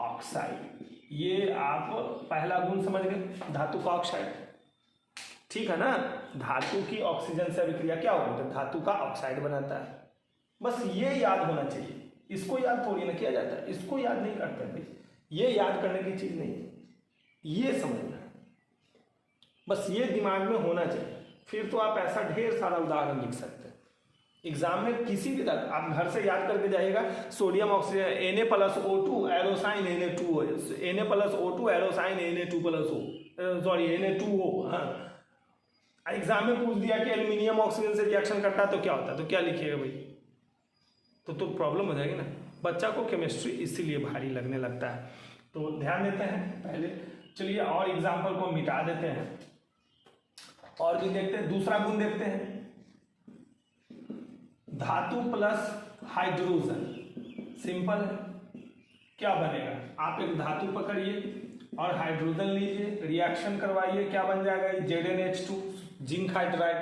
ऑक्साइड। ये आप पहला गुण समझ गए, धातु का ऑक्साइड, ठीक है ना। धातु की ऑक्सीजन से अभिक्रिया क्या होगी? तो धातु का ऑक्साइड बनाता है। बस ये याद होना चाहिए, इसको याद थोड़ी ना किया जाता है, इसको याद नहीं करते भाई, ये याद करने की चीज नहीं है, ये समझना है, बस ये दिमाग में होना चाहिए। फिर तो आप ऐसा ढेर सारा उदाहरण लिख सकते हैं एग्जाम में, किसी भी तक आप घर से याद करके जाइएगा। Sodium oxygen Na+O2 एरोसाइन Na2O, Na+O2 एरोसाइन Na2+O, sorry Na2O। हाँ, एग्जाम में पूछ दिया कि एल्यूमिनियम ऑक्सीजन से रिएक्शन करता है तो क्या होता है, तो क्या लिखिएगा भाई? तो प्रॉब्लम हो जाएगी ना। बच्चा को केमिस्ट्री इसीलिए भारी लगने लगता है। तो ध्यान देते हैं पहले। चलिए और एग्जाम्पल को मिटा देते हैं और भी देखते हैं। दूसरा गुण देखते हैं, धातु प्लस हाइड्रोजन। सिंपल है, क्या बनेगा? आप एक धातु पकड़िए और हाइड्रोजन लीजिए, रिएक्शन करवाइए, क्या बन जाएगा? ZnH2, zinc hydride.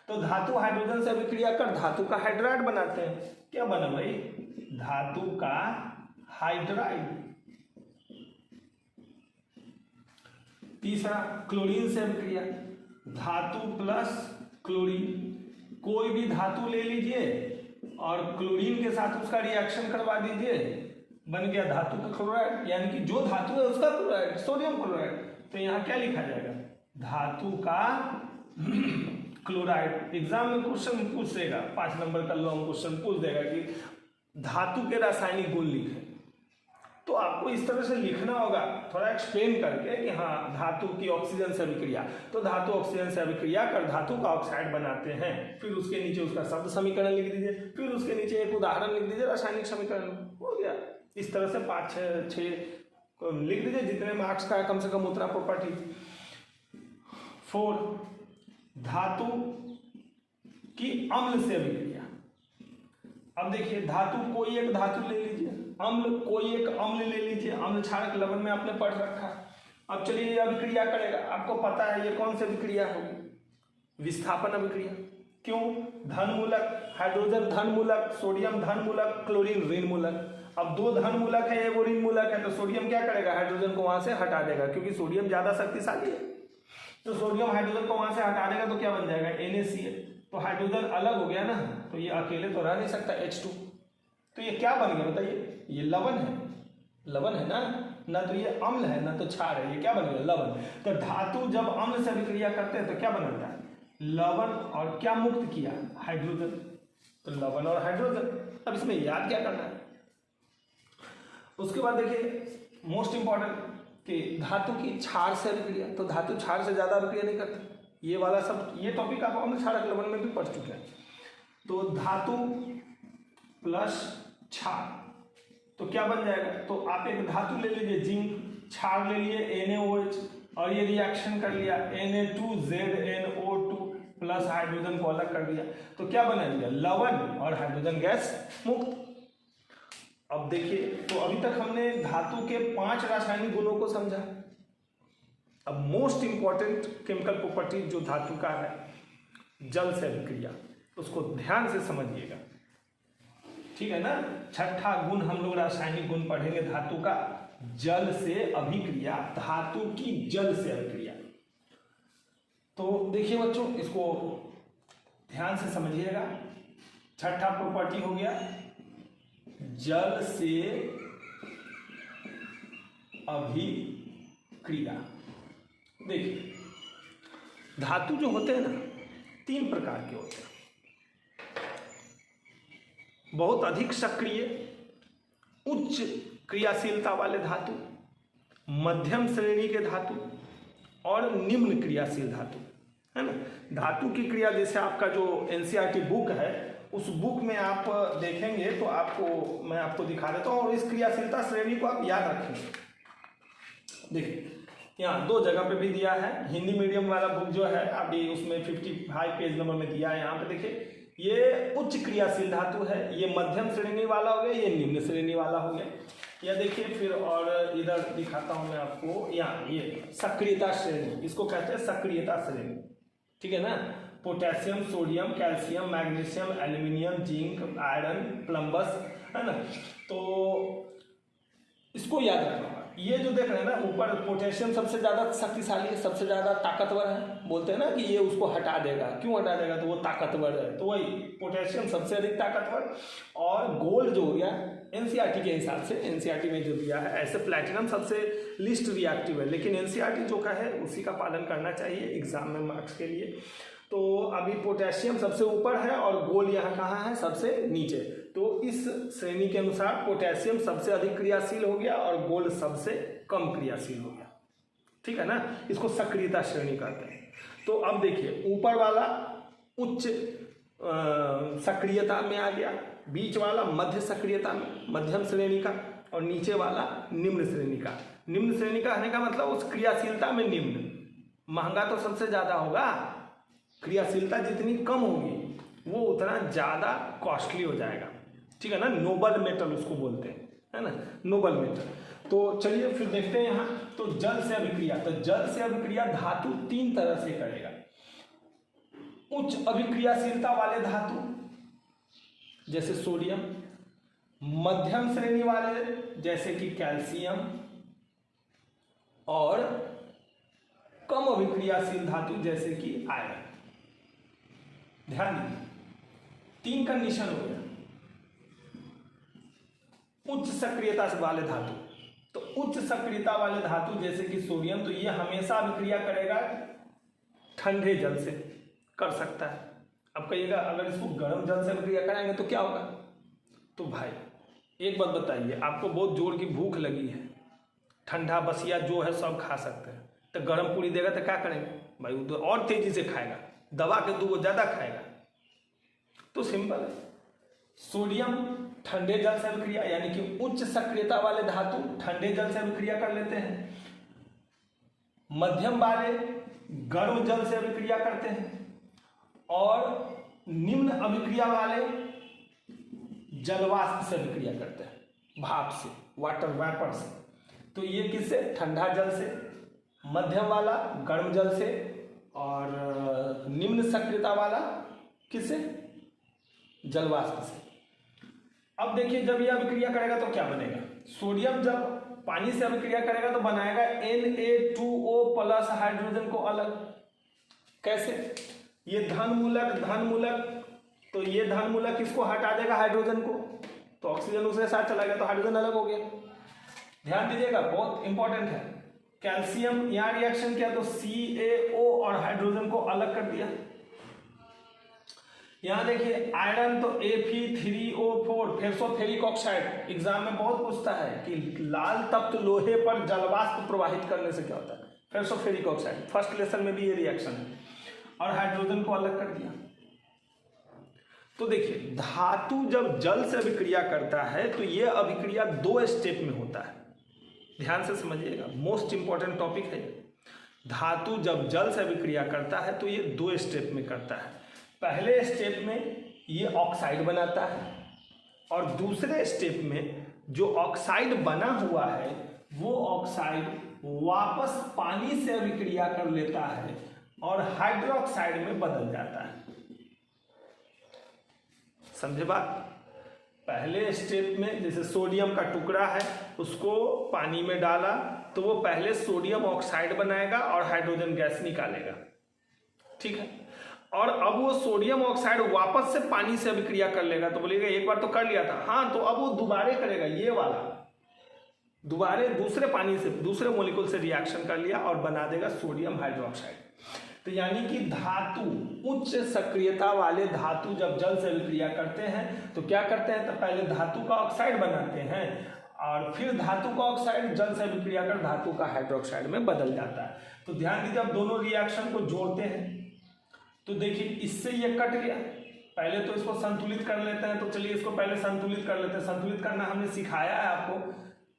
तो धातु हाइड्रोजन से अभिक्रिया कर धातु का हाइड्राइड बनाते हैं, क्या बना भाई? धातु का हाइड्राइड। तीसरा क्लोरीन से अभिक्रिया, धातु प्लस क्लोरीन। कोई भी धातु ले लीजिए और क्लोरीन के साथ उसका रिएक्शन करवा दीजिए, बन गया धातु का क्लोराइड, यानी कि जो धातु है उसका क्लोराइड, सोडियम क्लोराइड। तो यहाँ क्या लिखा जाएगा? धातु का क्लोराइड। एग्जाम में क्वेश्चन पूछ देगा, 5 नंबर का लॉन्ग क्वेश्चन पूछ देगा कि धातु के रासायनिक गुण लिखें। तो आपको इस तरह से लिखना होगा, थोड़ा एक्सप्लेन करके कि हाँ धातु की ऑक्सीजन से अभिक्रिया, तो धातु ऑक्सीजन से अभिक्रिया कर धातु का ऑक्साइड बनाते हैं, फिर उसके नीचे उसका शब्द समीकरण लिख दीजिए, फिर उसके नीचे एक उदाहरण लिख दीजिए रासायनिक समीकरण, हो गया। इस तरह से 5-6 लिख दीजिए, जितने मार्क्स का है कम से कम उतना प्रॉपर्टी। 4 धातु की अम्ल से अभिक्रिया। अब देखिए धातु कोई एक धातु ले लीजिए, अम्ल कोई एक अम्ल ले लीजिए, अम्ल क्षारक लवण में आपने पढ़ रखा। अब चलिए ये अभिक्रिया करेगा, आपको पता है ये कौन सी अभिक्रिया होगी, विस्थापन अभिक्रिया। क्यों? धन मूलक, हाइड्रोजन धन मूलक, सोडियम धन मूलक, क्लोरीन ऋण मूलक। अब 2 धन मूलक है, एक ऋण मूलक है, तो सोडियम क्या करेगा, हाइड्रोजन को वहां से हटा देगा, क्योंकि सोडियम ज्यादा शक्तिशाली है। तो सोडियम हाइड्रोजन को वहां से हटा देगा तो क्या बन जाएगा, NaCl। तो हाइड्रोजन अलग हो गया ना, तो ये अकेले तो रह नहीं सकता H2, तो ये क्या बन गया बताइए, ये लवण है, लवण है ना तो ये अम्ल है ना तो क्षार है, ये क्या बन गया, लवण। तो धातु जब अम्ल से अभिक्रिया करते हैं तो क्या बनता है, लवण, और क्या मुक्त किया, हाइड्रोजन, तो लवण और हाइड्रोजन। अब इसमें याद क्या करना है, उसके बाद देखिए मोस्ट इंपॉर्टेंट कि धातु की क्षार से अभिक्रिया, तो धातु क्षार से ज्यादा अभिक्रिया नहीं करती, ये वाला सब ये टॉपिक आप अम्ल क्षारक लवण में भी पढ़ चुके हैं। तो धातु प्लस क्षार तो क्या बन जाएगा, तो आप एक धातु ले लीजिए जिंक, क्षार ले लिए NaOH, और ये रिएक्शन कर लिया Na2ZnO2 प्लस हाइड्रोजन को अलग कर दिया, तो क्या बना दिया, लवण और हाइड्रोजन गैस मुक्त। अब देखिए, तो अभी तक हमने धातु के 5 रासायनिक गुणों को समझा। अब मोस्ट इंपॉर्टेंट केमिकल प्रॉपर्टी जो धातु का है, जल से अभिक्रिया, उसको ध्यान से समझिएगा, ठीक है ना। 6ठा गुण हम लोग रासायनिक गुण पढ़ेंगे धातु का, जल से अभिक्रिया, धातु की जल से अभिक्रिया। तो देखिए बच्चों, इसको ध्यान से समझिएगा। 6ठा प्रॉपर्टी हो गया जल से अभिक्रिया। देखिए धातु जो होते हैं ना 3 प्रकार के होते हैं, बहुत अधिक सक्रिय उच्च क्रियाशीलता वाले धातु, मध्यम श्रेणी के धातु और निम्न क्रियाशील धातु, है ना। धातु की क्रिया जैसे आपका जो NCERT बुक है, उस बुक में आप देखेंगे तो मैं आपको दिखा देता हूँ, और इस क्रियाशीलता श्रेणी को आप याद रखेंगे। देखिए यहाँ 2 जगह पे भी दिया है, हिंदी मीडियम वाला बुक जो है अभी उसमें 55 पेज नंबर में दिया है। यहाँ पे देखिए ये उच्च क्रियाशील धातु है, ये मध्यम श्रेणी वाला हो गया, ये निम्न श्रेणी वाला हो गया। या देखिए फिर, और इधर दिखाता हूँ मैं आपको, यहाँ ये सक्रियता श्रेणी, इसको कहते हैं सक्रियता श्रेणी, ठीक है ना। Potassium, sodium, calcium, magnesium, aluminium, zinc, iron, plumbum, है ना। तो इसको याद रखना। ये जो देख रहे हैं ना ऊपर, पोटेशियम सबसे ज्यादा शक्तिशाली है, सबसे ज्यादा ताकतवर है, बोलते हैं ना कि ये उसको हटा देगा। क्यों हटा देगा, तो वो ताकतवर है, तो वही पोटेशियम सबसे अधिक ताकतवर। और गोल्ड जो हो गया NCERT के हिसाब से, NCERT में जो दिया है, ऐसे प्लैटिनम सबसे लिस्ट रिएक्टिव है, लेकिन NCERT जो का है उसी का पालन करना चाहिए एग्जाम में मार्क्स के लिए। तो अभी पोटेशियम सबसे ऊपर है और गोल्ड यहाँ कहाँ है, सबसे नीचे। तो इस श्रेणी के अनुसार पोटेशियम सबसे अधिक क्रियाशील हो गया और गोल्ड सबसे कम क्रियाशील हो गया, ठीक है ना। इसको सक्रियता श्रेणी कहते हैं। तो अब देखिए ऊपर वाला उच्च सक्रियता में आ गया, बीच वाला मध्य सक्रियता में, मध्यम श्रेणी का, और नीचे वाला निम्न श्रेणी का। निम्न श्रेणी का होने का मतलब उस क्रियाशीलता में निम्न, महंगा तो सबसे ज्यादा होगा, क्रियाशीलता जितनी कम होगी वो उतना ज्यादा कॉस्टली हो जाएगा, ठीक है ना। नोबल मेटल उसको बोलते हैं, है ना, नोबल मेटल। तो चलिए फिर देखते हैं यहाँ, तो जल से अभिक्रिया, तो जल से अभिक्रिया धातु 3 तरह से करेगा। उच्च अभिक्रियाशीलता वाले धातु जैसे सोडियम, मध्यम श्रेणी वाले जैसे कि कैल्शियम, और कम अभिक्रियाशील धातु जैसे कि आयरन। ध्यान दीजिए 3 कंडीशन हो गया। उच्च सक्रियता वाले धातु, तो उच्च सक्रियता वाले धातु जैसे कि सोडियम, तो ये हमेशा अभिक्रिया करेगा ठंडे जल से, कर सकता है। अब कहिएगा अगर इसको गर्म जल से अभिक्रिया कराएंगे तो क्या होगा, तो भाई एक बात बताइए, आपको बहुत जोर की भूख लगी है, ठंडा बसिया जो है सब खा सकते हैं, तो गर्म पूरी देगा तो क्या करेंगे भाई, वो तो और तेजी से खाएगा, दबा के 2 ज़्यादा खाएगा। तो सिंपल है, सोडियम ठंडे जल से अभिक्रिया यानी कि उच्च सक्रियता वाले धातु ठंडे जल से अभिक्रिया कर लेते हैं, मध्यम वाले गर्म जल से अभिक्रिया करते हैं, और निम्न अभिक्रिया वाले जलवाष्प से अभिक्रिया करते हैं, भाप से, वाटर वेपर से। तो ये किससे, ठंडा जल से, मध्यम वाला गर्म जल से, और निम्न सक्रियता वाला किससे, जलवाष्प से। अब देखिए जब यह अभिक्रिया करेगा तो क्या बनेगा, सोडियम जब पानी से अभिक्रिया करेगा तो बनाएगा Na2O प्लस हाइड्रोजन को अलग। कैसे, ये धन मूलक, तो ये धन मूलक किसको हटा देगा, हाइड्रोजन को, तो ऑक्सीजन उसके साथ चला गया तो हाइड्रोजन अलग हो गया। ध्यान दीजिएगा, बहुत इंपॉर्टेंट है। कैल्शियम यहां रिएक्शन किया तो CaO और हाइड्रोजन को अलग कर दिया। यहां देखिए आयरन तो Fe3O4 फेरिक ऑक्साइड, एग्जाम में बहुत पूछता है कि लाल तप्त लोहे पर जलवाष्प प्रवाहित करने से क्या होता है, फेरिक ऑक्साइड, फर्स्ट लेसन में भी ये रिएक्शन है, और हाइड्रोजन को अलग कर दिया। तो देखिए धातु जब जल से अभिक्रिया करता है तो ये अभिक्रिया 2 स्टेप में होता है, ध्यान से समझिएगा, मोस्ट इंपॉर्टेंट टॉपिक है। धातु जब जल से अभिक्रिया करता है तो ये 2 स्टेप में करता है। पहले स्टेप में ये ऑक्साइड बनाता है, और दूसरे स्टेप में जो ऑक्साइड बना हुआ है वो ऑक्साइड वापस पानी से अभिक्रिया कर लेता है और हाइड्रोक्साइड में बदल जाता है। समझे बात, पहले स्टेप में जैसे सोडियम का टुकड़ा है, उसको पानी में डाला तो वो पहले सोडियम ऑक्साइड बनाएगा और हाइड्रोजन गैस निकालेगा, ठीक है। और अब वो सोडियम ऑक्साइड वापस से पानी से अभिक्रिया कर लेगा, तो बोलेगा एक बार तो कर लिया था, हाँ, तो अब वो दोबारे करेगा, ये वाला दोबारे दूसरे पानी से, दूसरे मोलिकुल से रिएक्शन कर लिया और बना देगा सोडियम हाइड्रोक्साइड। तो यानी कि धातु, उच्च सक्रियता वाले धातु जब जल से अभिक्रिया करते हैं तो क्या करते हैं, तो पहले धातु का ऑक्साइड बनाते हैं और फिर धातु का ऑक्साइड जल से अभिक्रिया कर धातु का हाइड्रोक्साइड में बदल जाता है। तो ध्यान दीजिए, अब दोनों रिएक्शन को जोड़ते हैं तो देखिए इससे ये कट गया, पहले तो इसको संतुलित कर लेते हैं। तो चलिए इसको पहले संतुलित कर लेते हैं। संतुलित करना हमने सिखाया है आपको,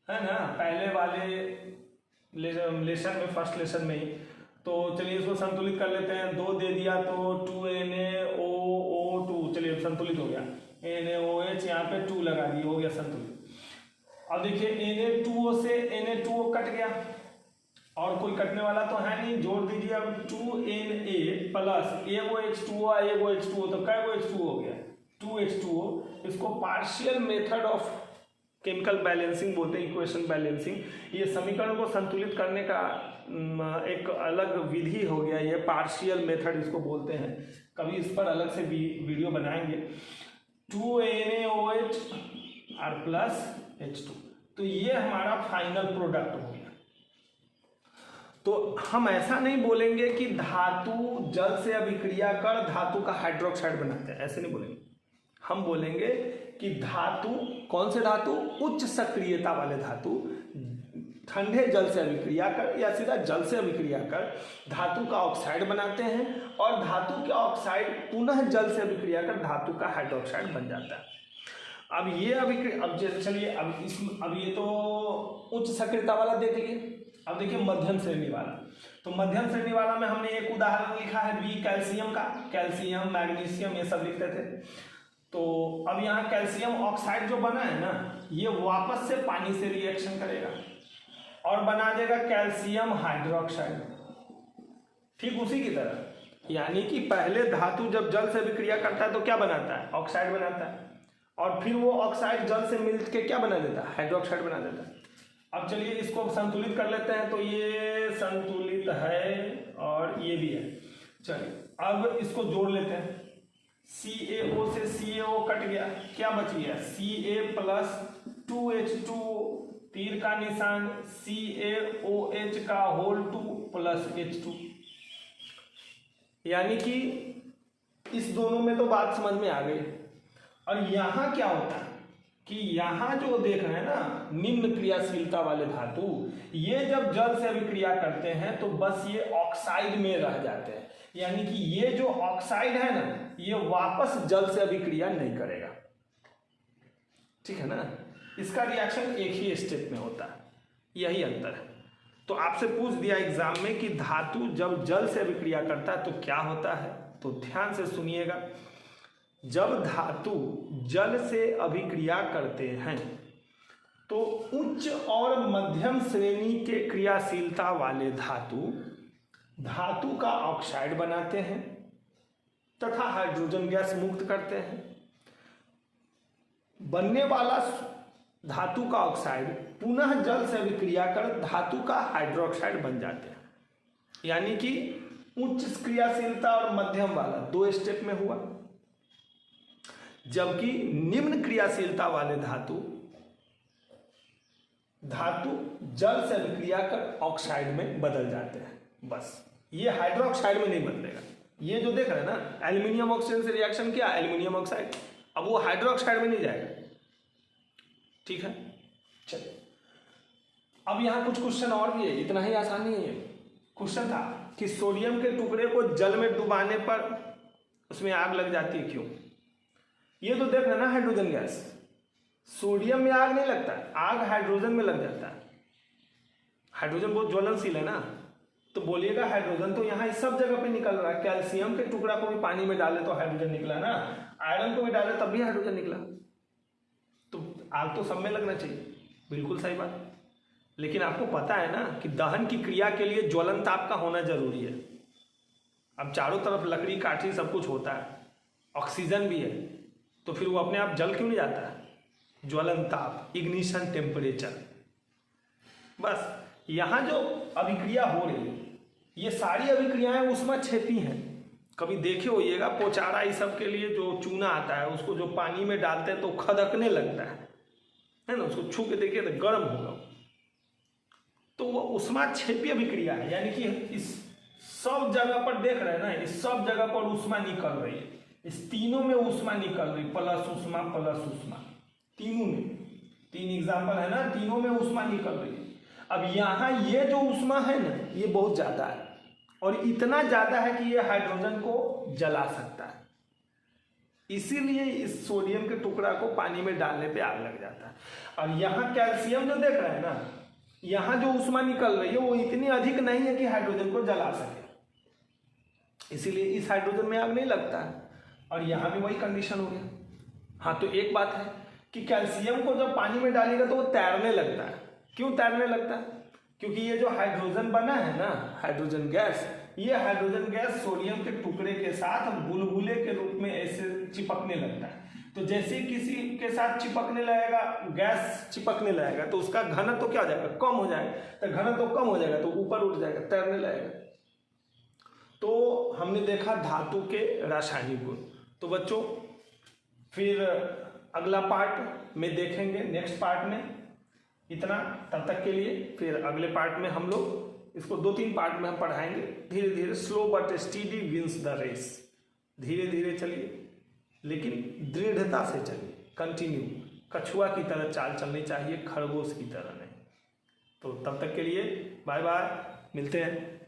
है ना, पहले वाले लेसन में, फर्स्ट लेसन में ही। तो चलिए इसको संतुलित कर लेते हैं। 2 दे दिया तो 2NaOO2, चलिए संतुलित हो गया। NaOH यहाँ पे 2 लगा दिए, हो गया संतुलित। अब देखिए Na2O से Na2O कट गया और कोई कटने वाला तो है नहीं, जोड़ दीजिए अब 2Na प्लस एगो H2O एगो H2O, तो कै गो H2O हो गया, 2H2O। इसको partial method of chemical balancing बोलते हैं, इक्वेशन बैलेंसिंग। ये समीकरण को संतुलित करने का एक अलग विधि हो गया, ये पार्शियल मेथड इसको बोलते हैं। कभी इस पर अलग से वीडियो बनाएंगे। 2NaOH और प्लस H2, तो ये हमारा फाइनल प्रोडक्ट हो गया। तो हम ऐसा नहीं बोलेंगे कि धातु जल से अभिक्रिया कर धातु का हाइड्रोक्साइड बनाते हैं, ऐसे नहीं बोलेंगे। हम बोलेंगे कि धातु, कौन से धातु, उच्च सक्रियता वाले धातु ठंडे जल से अभिक्रिया कर या सीधा जल से अभिक्रिया कर धातु का ऑक्साइड बनाते हैं और धातु के ऑक्साइड पुनः जल से अभिक्रिया कर धातु का हाइड्रोक्साइड बन जाता है। अब ये अभिक्रिया, अब चलिए अब ये तो उच्च सक्रियता वाला देख लिए। अब देखिए मध्यम श्रेणी वाला, तो मध्यम श्रेणी वाला में हमने एक उदाहरण लिखा है बी कैल्शियम का, कैल्शियम मैग्नीशियम ये सब लिखते थे। तो अब यहाँ कैल्शियम ऑक्साइड जो बना है ना, ये वापस से पानी से रिएक्शन करेगा और बना देगा कैल्शियम हाइड्रोक्साइड, ठीक उसी की तरह। यानी कि पहले धातु जब जल से अभिक्रिया करता है तो क्या बनाता है, ऑक्साइड बनाता है, और फिर वो ऑक्साइड जल से मिल के क्या बना देता है, हाइड्रोक्साइड बना देता है। अब चलिए इसको संतुलित कर लेते हैं। तो ये संतुलित है और ये भी है। चलिए अब इसको जोड़ लेते हैं। CaO से CaO कट गया, क्या बच गया, Ca प्लस 2H2, तीर का निशान, CaOH का होल 2 प्लस H2। यानी कि इस दोनों में तो बात समझ में आ गई। और यहां क्या होता है, कि यहाँ जो देख रहे हैं ना निम्न क्रियाशीलता वाले धातु, ये जब जल से अभिक्रिया करते हैं तो बस ये ऑक्साइड में रह जाते हैं, यानी कि ये जो ऑक्साइड है ना ये वापस जल से अभिक्रिया नहीं करेगा। ठीक है ना, इसका रिएक्शन एक ही स्टेप में होता है, यही अंतर है। तो आपसे पूछ दिया एग्जाम में कि धातु जब जल से अभिक्रिया करता है तो क्या होता है, तो ध्यान से सुनिएगा। जब धातु जल से अभिक्रिया करते हैं तो उच्च और मध्यम श्रेणी के क्रियाशीलता वाले धातु का ऑक्साइड बनाते हैं तथा हाइड्रोजन गैस मुक्त करते हैं। बनने वाला धातु का ऑक्साइड पुनः जल से अभिक्रिया कर धातु का हाइड्रोक्साइड बन जाते हैं, यानी कि उच्च क्रियाशीलता और मध्यम वाला 2 स्टेप में हुआ, जबकि निम्न क्रियाशीलता वाले धातु जल से अभिक्रिया कर ऑक्साइड में बदल जाते हैं। बस ये हाइड्रोक्साइड में नहीं बदलेगा। ये जो देख रहे हैं ना एल्यूमिनियम ऑक्सीजन से रिएक्शन किया एल्यूमिनियम ऑक्साइड, अब वो हाइड्रोक्साइड में नहीं जाएगा। ठीक है, चलिए अब यहाँ कुछ क्वेश्चन और भी है, इतना ही आसान नहीं है। क्वेश्चन था कि सोडियम के टुकड़े को जल में डुबाने पर उसमें आग लग जाती है, क्यों? ये तो देख रहे ना हाइड्रोजन गैस, सोडियम में आग नहीं लगता, आग हाइड्रोजन में लग जाता है। हाइड्रोजन बहुत ज्वलनशील है ना, तो बोलिएगा हाइड्रोजन तो यहाँ इस सब जगह पे निकल रहा है। कैल्शियम के टुकड़ा को भी पानी में डाले तो हाइड्रोजन निकला ना, आयरन को भी डाले तब भी हाइड्रोजन निकला, तो आग तो सब में लगना चाहिए। बिल्कुल सही बात। लेकिन आपको पता है ना कि दहन की क्रिया के लिए ज्वलन ताप का होना जरूरी है। अब चारों तरफ लकड़ी काठी सब कुछ होता है, ऑक्सीजन भी है, तो फिर वो अपने आप जल क्यों नहीं जाता है? ज्वलन ताप, इग्निशन टेम्परेचर। बस यहाँ जो अभिक्रिया हो रही है ये सारी अभिक्रियाएं ऊष्माक्षेपी हैं। कभी देखे होइएगा पोचारा इस सब के लिए जो चूना आता है उसको जो पानी में डालते हैं तो खदकने लगता है ना, उसको छू के देखिए तो गर्म होगा, तो वो ऊष्माक्षेपी अभिक्रिया है। यानी कि इस सब जगह पर देख रहे हैं ना, इस सब जगह पर ऊष्मा निकल रही है, इस तीनों में ऊष्मा निकल रही, प्लस ऊष्मा, तीनों में। 3 एग्जाम्पल है ना, तीनों में ऊष्मा निकल रही है। अब यहाँ ये जो ऊष्मा है ना ये बहुत ज़्यादा है, और इतना ज़्यादा है कि ये हाइड्रोजन को जला सकता है। इसीलिए इस सोडियम के टुकड़ा को पानी में डालने पे आग लग जाता है। और यहाँ कैल्शियम जो देख रहे हैं ना, यहाँ जो ऊष्मा निकल रही है वो इतनी अधिक नहीं है कि हाइड्रोजन को जला सके, इसीलिए इस हाइड्रोजन में आग नहीं लगता है। और यहाँ भी वही कंडीशन हो गया। हाँ, तो एक बात है कि कैल्शियम को जब पानी में डालेगा तो वो तैरने लगता है। क्यों तैरने लगता है? क्योंकि ये जो हाइड्रोजन बना है ना, हाइड्रोजन गैस, ये हाइड्रोजन गैस सोडियम के टुकड़े के साथ बुलबुले के रूप में ऐसे चिपकने लगता है। तो जैसे किसी के साथ चिपकने लगेगा, गैस चिपकने लगेगा, तो उसका घनत्व तो क्या हो जाएगा? कम हो जाएगा। तो घनत्व तो कम हो जाएगा तो ऊपर उठ जाएगा, तैरने लगेगा। तो हमने देखा धातु के रासायनिक गुण। तो बच्चों फिर अगला पार्ट में देखेंगे, नेक्स्ट पार्ट में। इतना तब तक के लिए, फिर अगले पार्ट में हम लोग इसको 2-3 पार्ट में हम पढ़ाएंगे। धीरे धीरे, slow but steady wins the race. धीरे धीरे चलिए लेकिन दृढ़ता से चलिए, कंटिन्यू। कछुआ की तरह चाल चलनी चाहिए, खरगोश की तरह नहीं। तो तब तक के लिए बाय बाय, मिलते हैं।